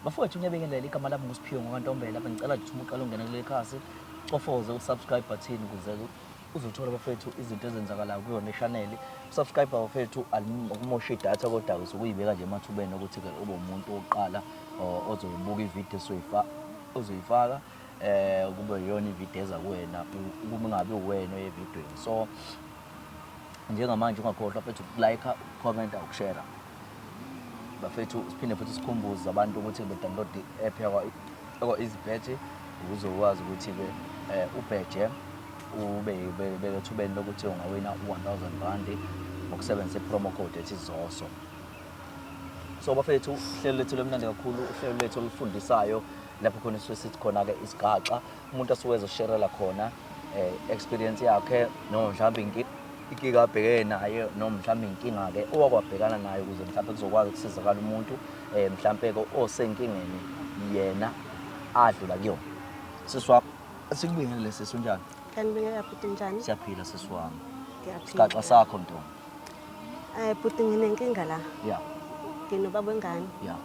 Bafowethu ngiyabekelela igama lami nguSiphiwe ngokaNtombela. Lapha ngicela nje ukuthi uqale ungene kule khasi ofoze usubscribe button ukuze uzothola bafowethu izinto ezenzakalayo kuyona channel. Subscribe bafowethu akumosha idatha kodwa usukuyibeka nje emathubeni ukuthi ke ube umuntu oqala ozoyibuka ivideo ozoyifaka kube yona ivideo eza kuwena uma ngabe uwena oyevidweni. So njengamanje ungakhohlwa bafowethu like, comment, ukushare. Bafethu siphinde futhi sikhumbuze abantu ukuthi be-download i-app yakwa EasyBet ukuze ukwazi ukuthi ke ubheje ube ethubeni lokuthi ungawina u-R1000 ngokusebenzisa i-promo code ethi ZOSO. So bafethu uhlelo lethu lemnandi kakhulu, uhlelo lethu olufundisayo lapho khona sithi khona ke isigaxa umuntu asuke ezosharela khona experience yakhe noma mhlawumbe inkinga abhekene nayo noma mhlawumbe inkinga ke owakwabhekana nayo ukuze mhlawumbe kuzokwazi ukusizakala umuntu mhlawumbe ke osenkingeni yena adlula kuyona. Siswa sikubingelele sisi njani? Kanibingelela bhuti njani? Siyaphila sisi wami. Ngiyaphila. Isigaxa sakho ntombi. Bhuti nginenkinga la. Yeah. Nginobaba wengane. Yeah.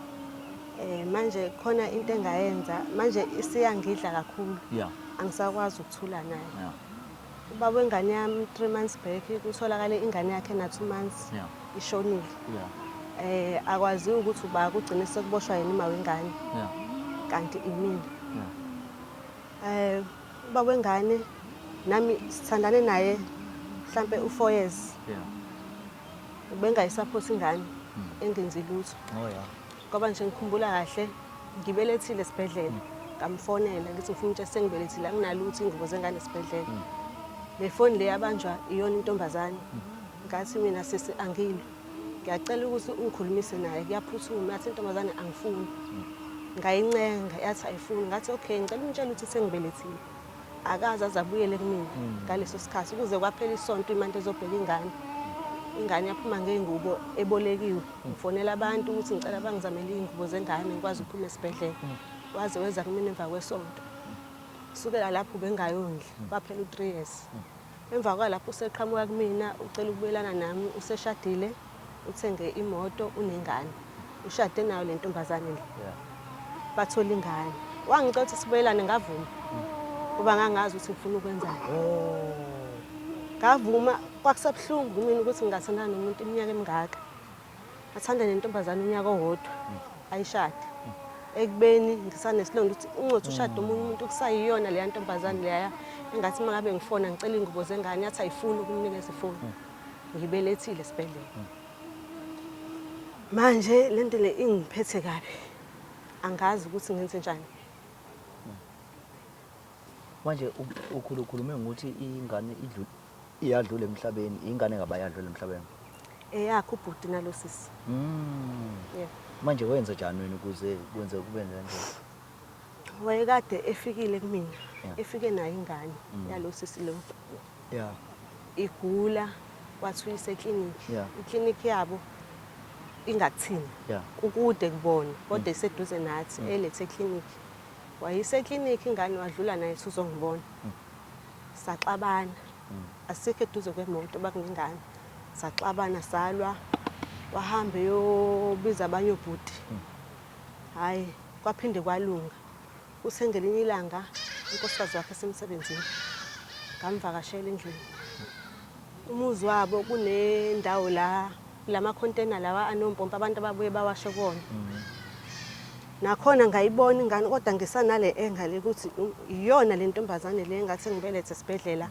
Manje khona into engayenza manje isiyangidla kakhulu. Yeah. Angisakwazi ukuthula naye. Yeah. Ubaba wengane yami 3 months back kutholakala ingane yakhe na 2 months. Yeah. Ishonile. Yeah. Akwazi ukuthi uba kugcine sekuboshwa yena ima wengane. Yeah. Kanti imini. Yeah. Ubaba wengane nami sithandane naye mhlambe u4 years. Yeah. Ubengayisupport ingane engenzi lutho. Oh yeah. Ngoba nje ngikhumbula kahle ngibelethile esibhedlela ngamfonela ngithi ngifuna ukuthi sengibelethile anginalutho ingubo zengane esibhedlela. Le phone le yabanjwa iyona intombazane. Ngathi mina sisi angilwe. Ngiyacela ukuthi ungikhulumise naye kuyaphuthuma yathi intombazane angifuni. Ngayincenga yathi ayifuni ngathi okay ngicela umtshela ukuthi sengibelethile. Akaza azabuyele kumina ngaleso sikhathi ukuze kwaphela isonto imanje ezobheka ingane. Ingane yaphuma ngeingubo ebolekiwe. Ngifonela abantu ukuthi ngicela bangizamele ingubo zengane ngikwazi ukuphuma esibhedlela. Waze weza kumina emva kwesonto. Kusukela lapho bengayondli kwaphela u3 years. Emva kwalapho useqhamuka kumina ucela ukubuyelana nami useshadile uthenge imoto unengane. Ushade nayo le ntombazane le. Yeah. Bathola ingane. Wangicela ukuthi sibuyelane ngavuma. Kuba ngangazi ukuthi ngifuna ukwenzani. Ngavuma kwakusabhlungu mina ukuthi ngingathandana nomuntu iminyaka emingaka. Ngathanda nentombazane unyaka owodwa ayishade. Ekubeni ngisanesilonda ukuthi uncothi ushade omunye umuntu kusayiyona leya ntombazane leya engathi mangabe ngifona ngicela ingubo zengane yathi ayifuni ukumnikeza ifoni. Ngibelethile esibhedlela. Manje lento le ingiphethe kabi. Angazi ukuthi ngenze njani. Manje ukhulume ngokuthi ingane iyadlula emhlabeni, ingane ngaba yadlula emhlabeni. Yakho ubhuti nalo sisi. Yeah. Manje wenza njani wena ukuze kwenze kube nje? Wayekade efikile kumina. Efike nayo ingane yalo sisi lo. Yeah. Igula wathi uyise-clinic. Yeah. I-clinic yabo ingakuthini. Yeah. Ukude kubona kodwa iseduze nathi elethe clinic. Wayise-clinic ingane wadlula naye uzongibona. Saxabana. Asikho eduze kwemoto bakungingane. Saxabana salwa. Wahambe yobiza abanye obhuti. Hayi kwaphinde kwalunga. Usengelinye ilanga unkosikazi wakhe semsebenzini. Ngamvakashela endlini. Umuzi wabo kunendawo la lama container lawa anompompa abantu ababuye bawashe kona. Nakhona ngayibona ingane kodwa ngisanale engale ukuthi iyona le ntombazane le engathi ngibelethe esibhedlela.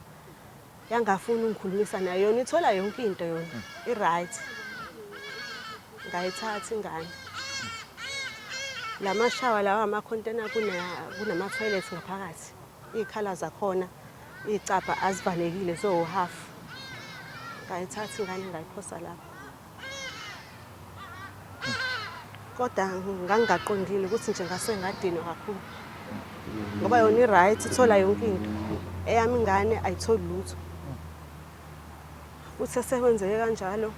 Yangafuna ungikhulumisa nayo yona ithola yonke into yona i-right. Ngayithatha ingane. La mashawa lawa ama container kunama toilets ngaphakathi. Ikhala zakhona icapha azivalekile so half. Ngayithatha ingane ngayiphosa lapho. Kodwa ngangaqondile ukuthi nje ngase ngadinwa kakhulu. Ngoba yona i-right ithola yonke into. Eyami ingane ayitholi lutho. Uthe sekwenzeke kanjalo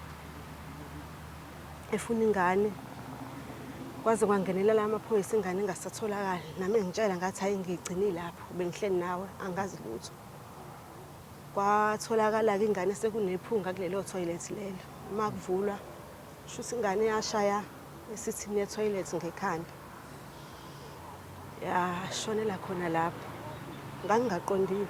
efuna ingane kwaze kwangenelela amaphoyisa ingane engasatholakala nami ngitshela ngathi hayi ngigcinile lapho bengihleli nawe angazi lutho. Kwatholakala ke ingane sekunephunga kulelo toilet lelo. Uma kuvulwa shuthi ingane yashaya esithini ye toilet ngekhanda. yashonela khona lapho ngangingaqondile.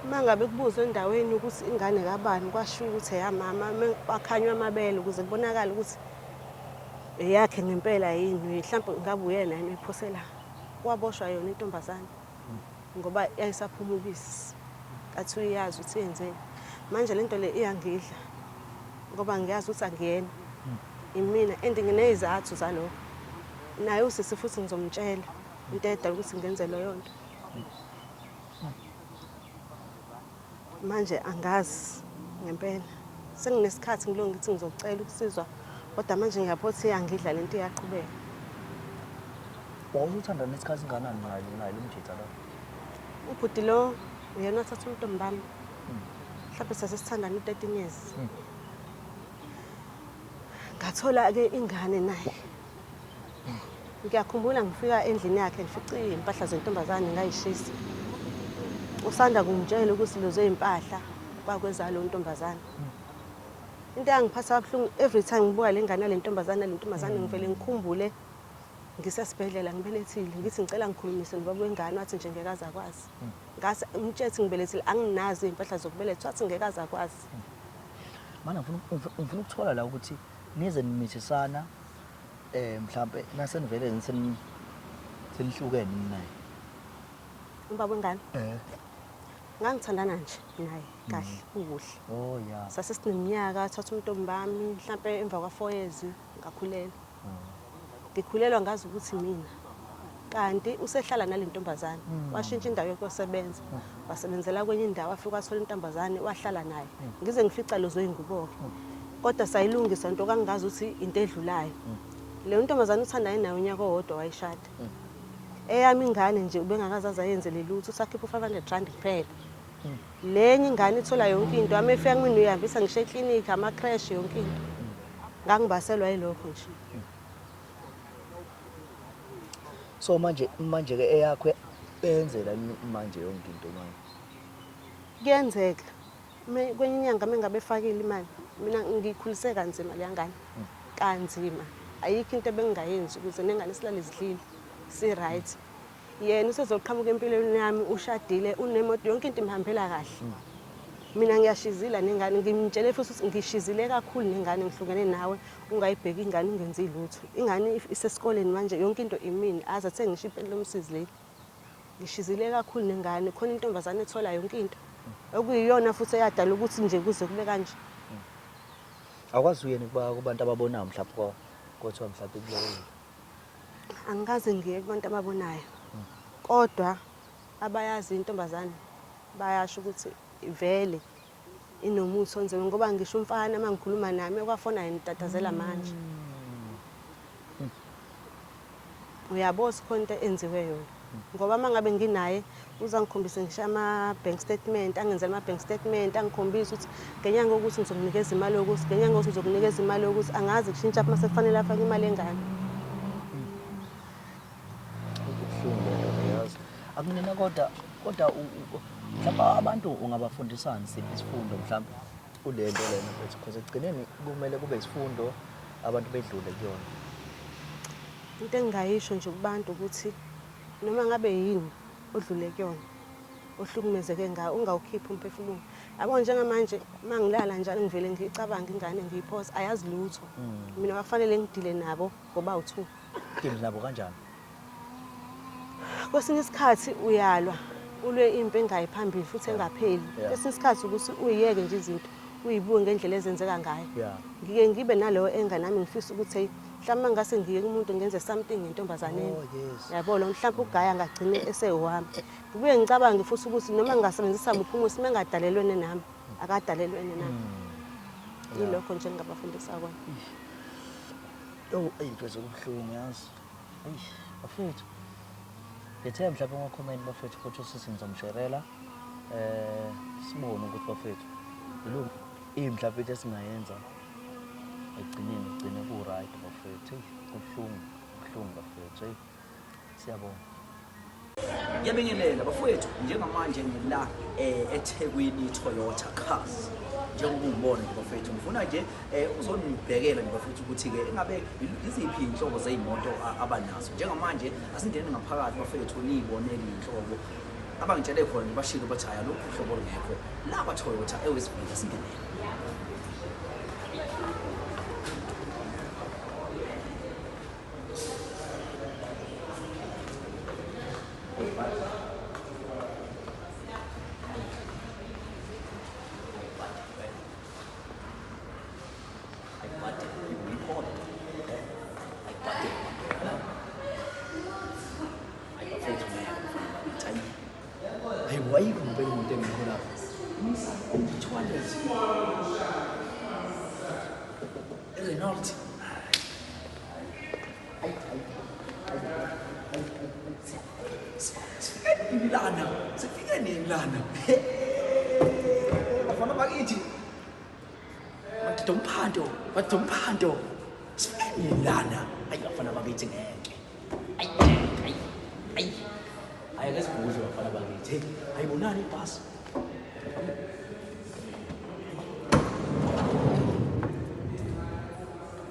Mangabe kubuzwe endaweni ukuthi ingane kabani kwashiwo ukuthi eyamama kwakhanywa amabele ukuze kubonakale ukuthi eyakhe ngempela yini mhlawumbe ngabe uyena yena ephosela kwaboshwa yona intombazane ngoba yayisaphuma ubisi athi uyazi ukuthi yenzeni. Manje lento le iyangidla ngoba ngiyazi ukuthi angiyena imina and nginezathu zalokho. Naye usisi futhi ngizomtshela into edala ukuthi ngenze leyo nto. Manje angazi ngempela senginesikhathi ngiloko ngithi ngizocela ukusizwa kodwa manje ngiyaphothi iyangidla lento iyaqhubeka. Wawuthanda nesikhathi singanani naye lo mjitha lo? Ubhuti lo uyena wathatha umntombi bami mhlawumbe sasesithandana 13 years. Ngathola-ke ingane naye. Ngiyakhumbula ngifika endlini yakhe ngifica impahla zentombazane ngayishisa. Usanda kungitshela ukuthi lezo impahla kwakweza lo ntombazane. Into yangiphatha kabuhlungu every time ngibuka lengane le ntombazane ngivele ngikhumbule ngisesibhedlela ngibelethile ngithi ngicela ngikhulumise nobaba wengane wathi nje ngeke aze akwazi. Ngase umtshethi ngibelethile anginazi impahla zokubeletha wathi ngeke aze akwazi. Mana ngifuna ukuthola la ukuthi nize nimithisana mhlambe nasenivele senihlukene naye. Ubaba wengane? Ngangithandana nje naye kahle ukuhle. Oh yeah. Sasesineminyaka athatha umntombi bami mhlambe emva kwa 4 years ngakhulela. Ngikhulelwa ngazi ukuthi mina kanti usehlala nalentombazane washintsha indawo yokusebenza wasebenzela kwenye indawo afika wathola intombazane wahlala naye ngize ngifica lozo ingubo kodwa sayilungisa into kangazi ukuthi into edlulayo le ntombazane uthandayo nayo unyaka owodwa wayishada eyami ingane nje ubengakazaza ayenze lelutho usakhipha 500 rand kuphela lenye ingane ithola yonke into amefika ngini uyahambisa ngisho eclinic ama crash yonke into ngangibaselwa yilokho nje. So manje ke eyakho benzela manje yonke into manje. Kuyenzeka kwenye inyanga mengabe efakile imali mina ngikhulise kanzima le ngane kanzima ayikho into ebengingayenzi ukuze nengane silale zidlile si right. Yena usezoqhamuka empilweni yami ushadile unemoto yonke into imhambela kahle. Mina ngiyashizila nengane ngimtshele futhi ukuthi ngishizile kakhulu nengane ngihlukene nawe ungayibheki ingane ungenzi lutho. Ingane isesikoleni manje yonke into imini aza athe ngisho impela lomsizi le. Ngishizile kakhulu nengane khona intombazane ethola yonke into. Okuyiyona futhi eyadala ukuthi nje kuze kube kanje. Akwazi uyena kubantu ababonayo mhlawumbe kodwa mhlawumbe kuleyo. Angikaze ngiye kubantu ababonayo. Kodwa abayazi intombazane bayasho ukuthi vele inomuthi onzima ngoba ngisho umfana mangikhuluma nami ekwafona yena tatazela manje. Uyaboza khona into enziwe yona ngoba mangabe nginaye uzangikhombisa ngisho ama bank statement angenzela ama bank statement angikhombisa ukuthi ngenyanga ukuthi ngizokunikeza imali yokuthi ngenyanga ukuthi ngizokunikeza imali yokuthi angazi kushintsha mase kufanele afake imali engane. Akunina kodwa mhlawumbe abantu ungabafundisana siphi isifundo mhlawumbe kulento lena mfethu because ekugcineni kumele kube isifundo abantu bedlule kuyona. Into engayisho nje kubantu ukuthi noma ngabe yini odlule kuyona ohlukumezeke ngayo ungawukhipha umphefumulo. Yabo njengamanje mangilala njalo ngivele ngicabanga ingane ngiyiphosa ayazi lutho. Mina kwafanele ngidile nabo ngoba u2. Kini nabo kanjani? Kwesinye isikhathi uyalwa ulwe impi engayiphambili futhi engapheli. Kwesinye isikhathi ukuthi uyiyeke nje izinto uyibuke ngendlela ezenzeka ngayo. Ngike ngibe nalowo engane nami ngifisa ukuthi mhlawumbe ngase ngiye kumuntu ngenze something ngentombazaneni. Yabo lo mhlawumbe ugaya ngagcine esewami. Ngibuye ngicabange futhi ukuthi noma ngingasebenzisa muphi umusi mengadalelwene nami akadalelwene nami. Yilokho nje ngingabafundisa kona. Into zokubuhlungu yazi. Bafethu. Ngithe mhlawumbe ngocomment bafethu futhi usisi ngizomsherela sibone ukuthi bafethu yilo mhlawumbe into esingayenza egcine ku right bafethu kubuhlungu bafethu siyabona. Ngiyabingelela bafowethu njengamanje ngila eThekwini Toyota Cars njengoba ungibona nje bafethu ngifuna nje uzonibhekela nje bafethu ukuthi-ke engabe iziphi iy'nhlobo zey'moto abanazo njengamanje asingene ngaphakathi bafethu niy'bonele iy'nhlobo abangitshele khona nje bashilo bathi hhayi alukho uhlobo olungekho la kwa-Toyota eWestfield asingenele. Ayikho ngempela imoto engekho lapho. Renault. Lana, sifike nini lana? Bafana bakithi. Bathi umphando. Sifike nini lana? Ayi bafana bakithi ngeke. Ayi. Ake sibuzwe bafana bakithi. Ayibonani ibhasi?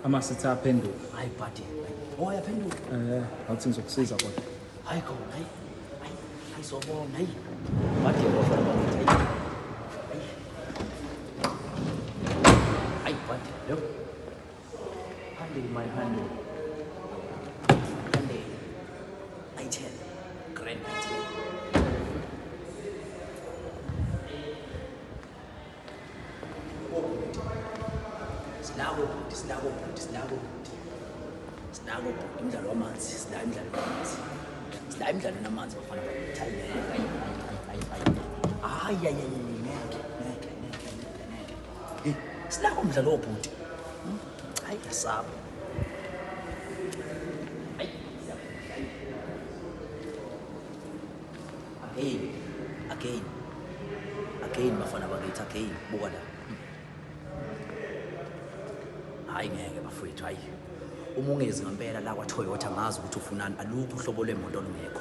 Amasithi aphenduka. Hayi buddy. Yaphenduka. Awuthi ngizokusiza kodwa. Hayi khona, hayi. Ayizobona, hayi. Buddy bafana bakithi. Hayi buddy, lo. Handle my handle. Handle. I10. Grand I10. Sinako imidlalo wamanzi, sinayo imidlalo namanzi bafana bakithi. Hayi. Ngeke. Sinako umdlalo wobhuti. Hayi asaba. Again bafana bakithi, again buka la. Hayi ngeke bafowethu, hayi. Uma ungezi ngempela la kwa-Toyota ngazi ukuthi ufunani, alukho uhlobo lwemoto olungekho.